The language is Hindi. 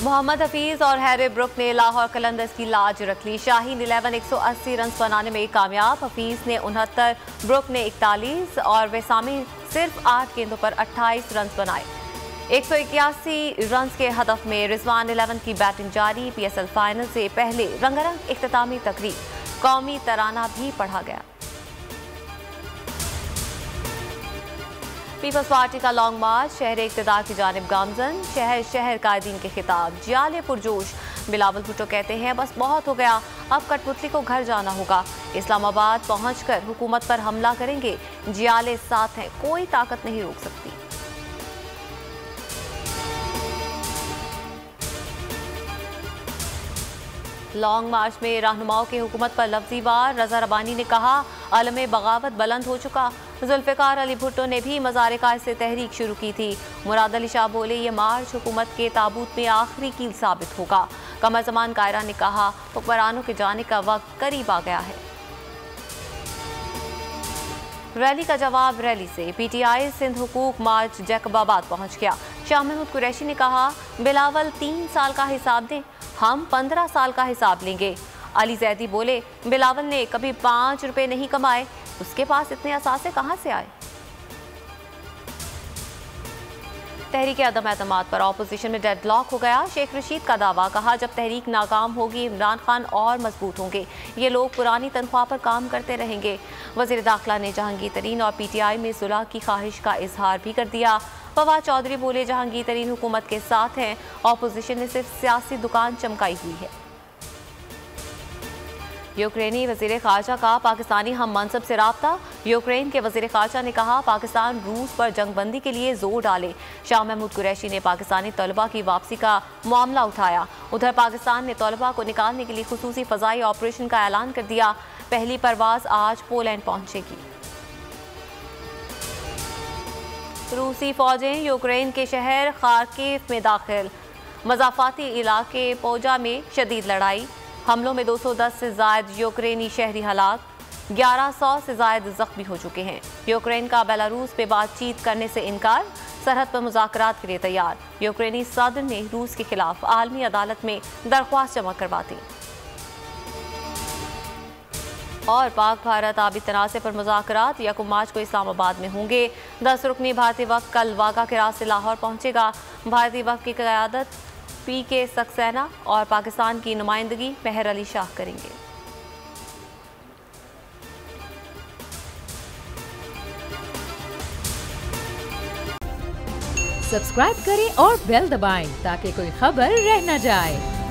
मोहम्मद हफीज और हैरी ब्रुक ने लाहौर कलंदर्स की लाज रख ली। शाहीन 11 180 रन बनाने में कामयाब। हफीज ने 69, ब्रुक ने 41 और वेसामी सिर्फ 8 गेंदों पर 28 रन बनाए। 181 रन के हदफ में रिजवान 11 की बैटिंग जारी। PSL फाइनल से पहले रंगारंग इख्तितामी तकरीब, कौमी तराना भी पढ़ा गया। पीपल्स पार्टी का लॉन्ग मार्च शहर इक़्तिदार की जानिब गामजन। शहर शहर कायदीन के खिताब, जियाले पुरजोश। बिलावल भुट्टो कहते हैं बस बहुत हो गया, अब कठपुतली को घर जाना होगा। इस्लामाबाद पहुंचकर हुकूमत पर हमला करेंगे। जियाले साथ हैं, कोई ताकत नहीं रोक सकती। लॉन्ग मार्च में रहनुमाओं की हुकूमत पर लफ्जी वार। रजा रबानी ने कहा आलम बगावत बुलंद हो चुका। जुल्फ़िकार अली भुट्टो ने भी मज़ार कायद से तहरीक शुरू की थी। मुराद अली शाह बोले ये मार्च हुकूमत के ताबूत में आखिरी कील साबित होगा। कमर ज़मान कायरा ने कहा हुक्मरानों के जाने का वक्त करीब आ गया है। रैली का जवाब रैली से। PTI सिंध हुकूक मार्च जैकबाबाद पहुंच गया। शाह महमूद कुरैशी ने कहा बिलावल 3 साल का हिसाब दें, हम 15 साल का हिसाब लेंगे। अली जैदी बोले बिलावल ने कभी 5 रुपए नहीं कमाए, उसके पास इतने असासे कहां से आए। तहरीक अदम एतमाद पर ऑपोजिशन में डेडलॉक हो गया। शेख रशीद का दावा, कहा जब तहरीक नाकाम होगी इमरान खान और मजबूत होंगे, ये लोग पुरानी तनख्वाह पर काम करते रहेंगे। वज़ीर दाखिला ने जहांगीर तरीन और PTI में सुलह की ख्वाहिश का इजहार भी कर दिया। फवाद चौधरी बोले जहांगीर तरीन हुकूमत के साथ हैं, ऑपोजिशन ने सिर्फ सियासी दुकान चमकाई हुई है। यूक्रेनी वज़ीर ख़ारजा का पाकिस्तानी हम मनसब से राब्ता। यूक्रेन के वज़ीर ख़ारजा ने कहा पाकिस्तान रूस पर जंगबंदी के लिए जोर डाले। शाह महमूद कुरैशी ने पाकिस्तानी तलबा की वापसी का मामला उठाया। उधर पाकिस्तान ने तलबा को निकालने के लिए खुसूसी फ़ज़ाई ऑपरेशन का ऐलान कर दिया। पहली परवाज़ आज पोलैंड पहुंचेगी। रूसी फौजें यूक्रेन के शहर खार्किव में दाखिल। मज़ाफ़ाती इलाके पोजा में शदीद लड़ाई। हमलों में 210 से ज़ायद यूक्रेनी शहरी हलाक, 1100 से ज़ायद ज़ख्मी हो चुके हैं। यूक्रेन का बेलारूस पे बातचीत करने से इनकार, सरहद पर मुज़ाकरात के लिए तैयार। यूक्रेनी सदर ने रूस के खिलाफ आलमी अदालत में दरख्वास्त जमा करवा दी। और पाक भारत आबी तनाज़े पर मुज़ाकरात 1 मार्च को इस्लामाबाद में होंगे। 10 रुकनी भारतीय वफ़द कल वाघा के रास्ते लाहौर पहुँचेगा। भारतीय वफ़द की क़यादत PK सक्सेना और पाकिस्तान की नुमाइंदगी मेहर अली शाह करेंगे। सब्सक्राइब करें और बेल दबाएं ताकि कोई खबर रह न जाए।